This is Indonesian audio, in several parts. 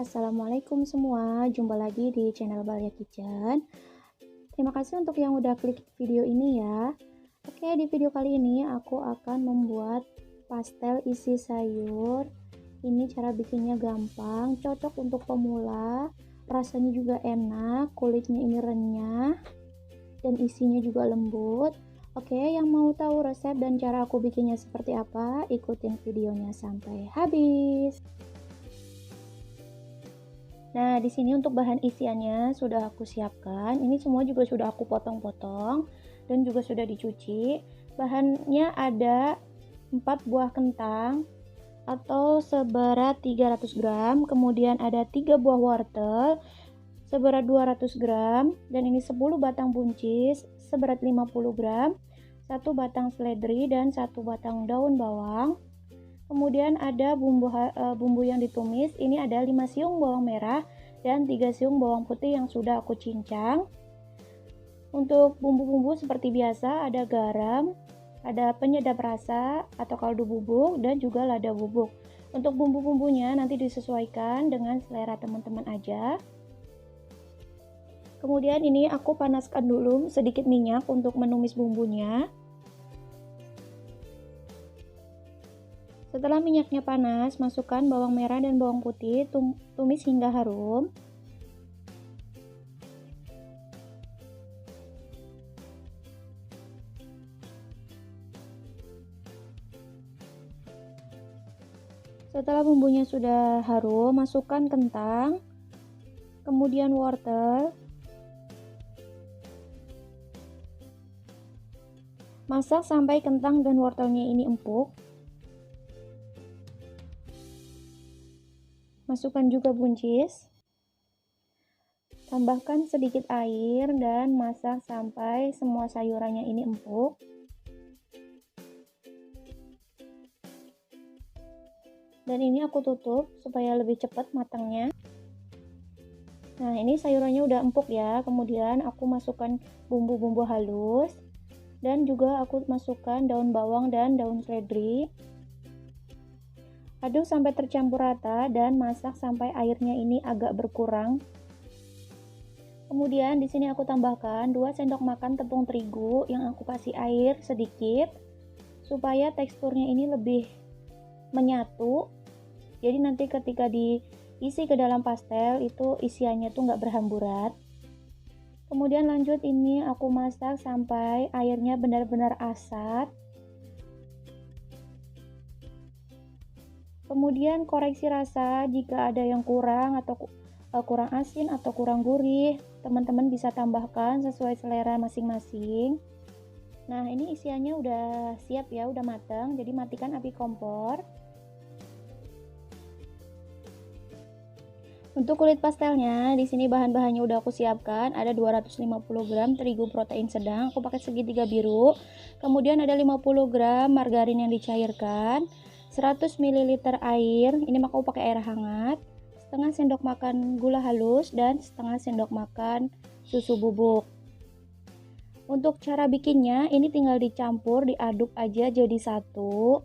Assalamualaikum semua, jumpa lagi di channel Balia Kitchen. Terima kasih untuk yang udah klik video ini ya. Oke, di video kali ini aku akan membuat pastel isi sayur. Ini cara bikinnya gampang, cocok untuk pemula, rasanya juga enak, kulitnya ini renyah, dan isinya juga lembut. Oke, yang mau tahu resep dan cara aku bikinnya seperti apa, ikutin videonya sampai habis. Nah, di sini untuk bahan isiannya sudah aku siapkan. Ini semua juga sudah aku potong-potong dan juga sudah dicuci. Bahannya ada 4 buah kentang atau seberat 300 gram, kemudian ada 3 buah wortel seberat 200 gram, dan ini 10 batang buncis seberat 50 gram, 1 batang seledri dan 1 batang daun bawang. Kemudian ada bumbu yang ditumis. Ini ada 5 siung bawang merah dan 3 siung bawang putih yang sudah aku cincang. Untuk bumbu-bumbu seperti biasa ada garam, ada penyedap rasa atau kaldu bubuk, dan juga lada bubuk. Untuk bumbu-bumbunya nanti disesuaikan dengan selera teman-teman aja. Kemudian ini aku panaskan dulu sedikit minyak untuk menumis bumbunya. Setelah minyaknya panas, masukkan bawang merah dan bawang putih, tumis hingga harum. Setelah bumbunya sudah harum, masukkan kentang, kemudian wortel. Masak sampai kentang dan wortelnya ini empuk. Masukkan juga buncis, tambahkan sedikit air dan masak sampai semua sayurannya ini empuk. Dan ini aku tutup supaya lebih cepat matangnya. Nah, ini sayurannya udah empuk ya. Kemudian aku masukkan bumbu-bumbu halus dan juga aku masukkan daun bawang dan daun seledri. Aduk sampai tercampur rata dan masak sampai airnya ini agak berkurang. Kemudian di sini aku tambahkan 2 sendok makan tepung terigu yang aku kasih air sedikit supaya teksturnya ini lebih menyatu. Jadi nanti ketika diisi ke dalam pastel itu isiannya tuh nggak berhamburan. Kemudian lanjut ini aku masak sampai airnya benar-benar asat. Kemudian koreksi rasa jika ada yang kurang atau kurang asin atau kurang gurih, teman-teman bisa tambahkan sesuai selera masing-masing. Nah, ini isiannya udah siap ya, udah matang, jadi matikan api kompor. Untuk kulit pastelnya, di sini bahan-bahannya udah aku siapkan. Ada 250 gram terigu protein sedang, aku pakai segitiga biru. Kemudian ada 50 gram margarin yang dicairkan, 100 ml air, ini aku pakai air hangat, setengah sendok makan gula halus, dan setengah sendok makan susu bubuk. Untuk cara bikinnya, ini tinggal dicampur, diaduk aja jadi satu.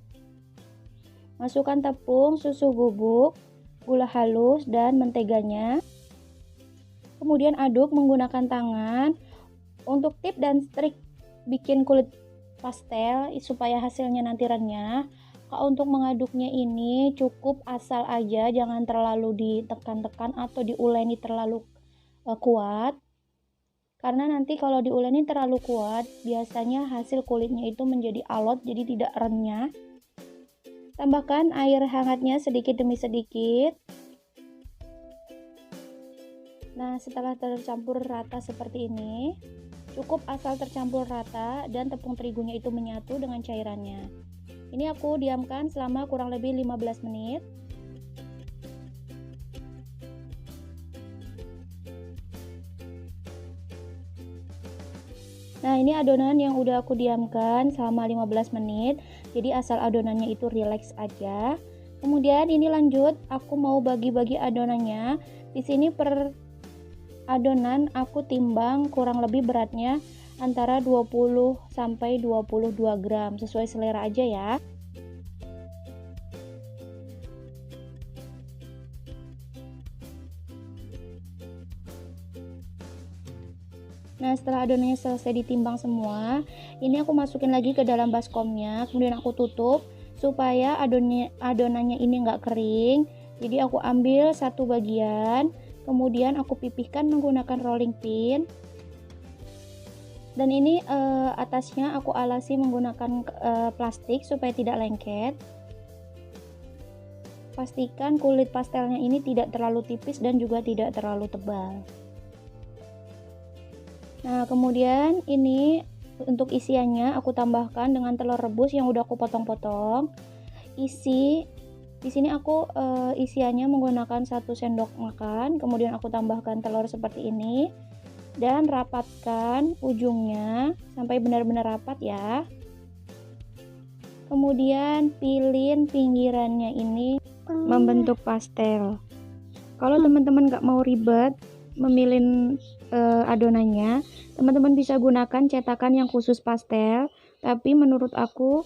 Masukkan tepung, susu bubuk, gula halus, dan menteganya. Kemudian aduk menggunakan tangan. Untuk tips dan trik bikin kulit pastel supaya hasilnya nanti renyah, kalau untuk mengaduknya ini cukup asal aja, jangan terlalu ditekan-tekan atau diuleni terlalu kuat. Karena nanti kalau diuleni terlalu kuat, biasanya hasil kulitnya itu menjadi alot, jadi tidak renyah. Tambahkan air hangatnya sedikit demi sedikit. Nah, setelah tercampur rata seperti ini, cukup asal tercampur rata dan tepung terigunya itu menyatu dengan cairannya. Ini aku diamkan selama kurang lebih 15 menit. Nah, ini adonan yang udah aku diamkan selama 15 menit. Jadi asal adonannya itu rileks aja. Kemudian ini lanjut, aku mau bagi-bagi adonannya. Di sini per adonan aku timbang kurang lebih beratnya antara 20 sampai 22 gram, sesuai selera aja ya. Nah, setelah adonannya selesai ditimbang semua, ini aku masukin lagi ke dalam baskomnya, kemudian aku tutup supaya adonannya ini nggak kering. Jadi aku ambil satu bagian, kemudian aku pipihkan menggunakan rolling pin. Dan ini atasnya aku alasi menggunakan plastik supaya tidak lengket. Pastikan kulit pastelnya ini tidak terlalu tipis dan juga tidak terlalu tebal. Nah, kemudian ini untuk isiannya aku tambahkan dengan telur rebus yang udah aku potong-potong. Di sini aku isiannya menggunakan 1 sendok makan, kemudian aku tambahkan telur seperti ini dan rapatkan ujungnya sampai benar-benar rapat ya. Kemudian pilin pinggirannya ini membentuk pastel. Kalau teman-teman nggak mau ribet memilih adonannya, teman-teman bisa gunakan cetakan yang khusus pastel, tapi menurut aku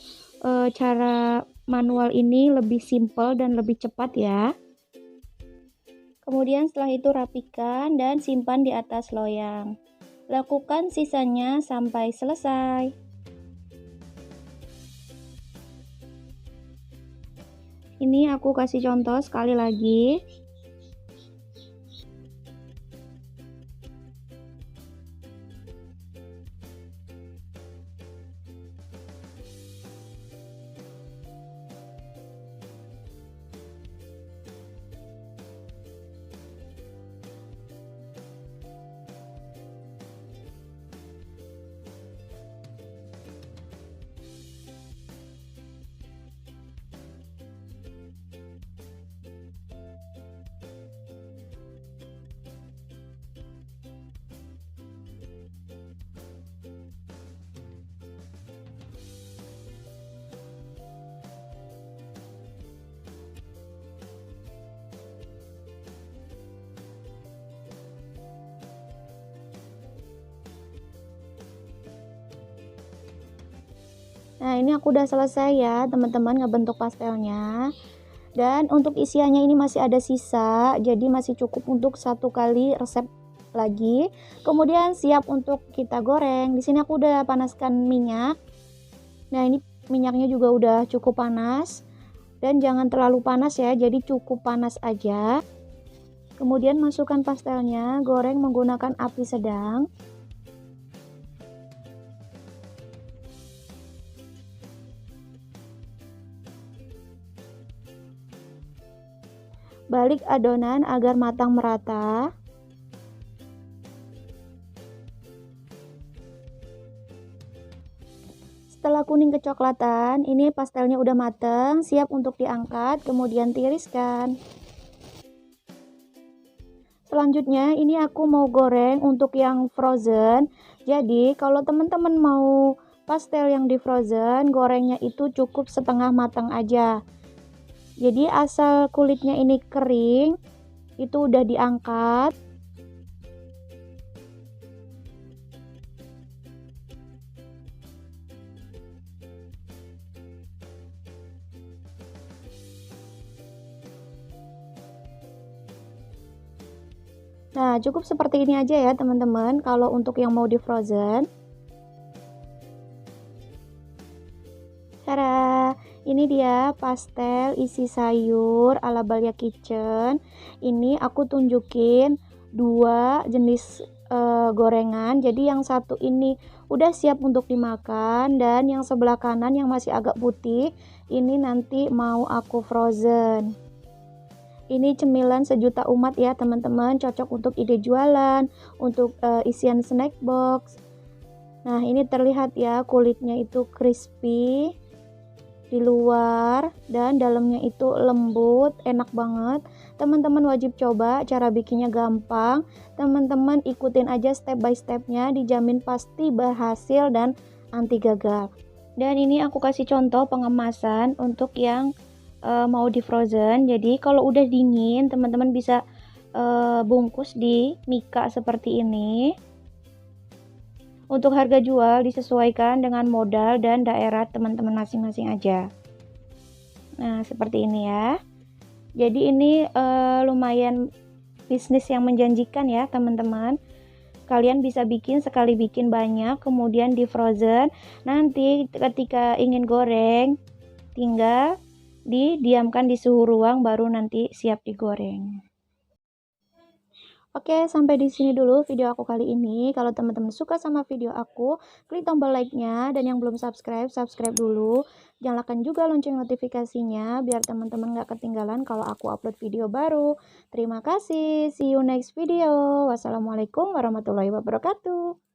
cara manual ini lebih simple dan lebih cepat ya. Kemudian setelah itu rapikan dan simpan di atas loyang. Lakukan sisanya sampai selesai. Ini aku kasih contoh sekali lagi. Nah, ini aku udah selesai ya, teman-teman, ngebentuk pastelnya. Dan untuk isiannya ini masih ada sisa, jadi masih cukup untuk 1 kali resep lagi. Kemudian siap untuk kita goreng. Di sini aku udah panaskan minyak. Nah, ini minyaknya juga udah cukup panas. Dan jangan terlalu panas ya, jadi cukup panas aja. Kemudian masukkan pastelnya, goreng menggunakan api sedang. Balik adonan agar matang merata. Setelah kuning kecoklatan, ini pastelnya udah matang, siap untuk diangkat, kemudian tiriskan. Selanjutnya, ini aku mau goreng untuk yang frozen. Jadi, kalau teman-teman mau pastel yang di frozen, gorengnya itu cukup setengah matang aja. Jadi asal kulitnya ini kering, itu udah diangkat. Nah, cukup seperti ini aja ya teman-teman kalau untuk yang mau di frozen. Tada, ini dia pastel isi sayur ala Balya Kitchen. Ini aku tunjukin 2 jenis gorengan. Jadi yang satu ini udah siap untuk dimakan dan yang sebelah kanan yang masih agak putih ini nanti mau aku frozen. Ini cemilan sejuta umat ya teman-teman, cocok untuk ide jualan, untuk isian snack box. Nah, ini terlihat ya kulitnya itu crispy di luar dan dalamnya itu lembut, enak banget. Teman-teman wajib coba, cara bikinnya gampang. Teman-teman ikutin aja step by stepnya, dijamin pasti berhasil dan anti gagal. Dan ini aku kasih contoh pengemasan untuk yang mau di frozen. Jadi kalau udah dingin, teman-teman bisa bungkus di mika seperti ini. Untuk harga jual disesuaikan dengan modal dan daerah teman-teman masing-masing aja. Nah, seperti ini ya. Jadi ini lumayan bisnis yang menjanjikan ya teman-teman. kalian bisa bikin sekali bikin banyak, kemudian di frozen. Nanti ketika ingin goreng, tinggal didiamkan di suhu ruang baru nanti siap digoreng. Oke, sampai di sini dulu video aku kali ini. Kalau teman-teman suka sama video aku, klik tombol like-nya, dan yang belum subscribe, subscribe dulu. Nyalakan juga lonceng notifikasinya biar teman-teman gak ketinggalan kalau aku upload video baru. Terima kasih, see you next video. Wassalamualaikum warahmatullahi wabarakatuh.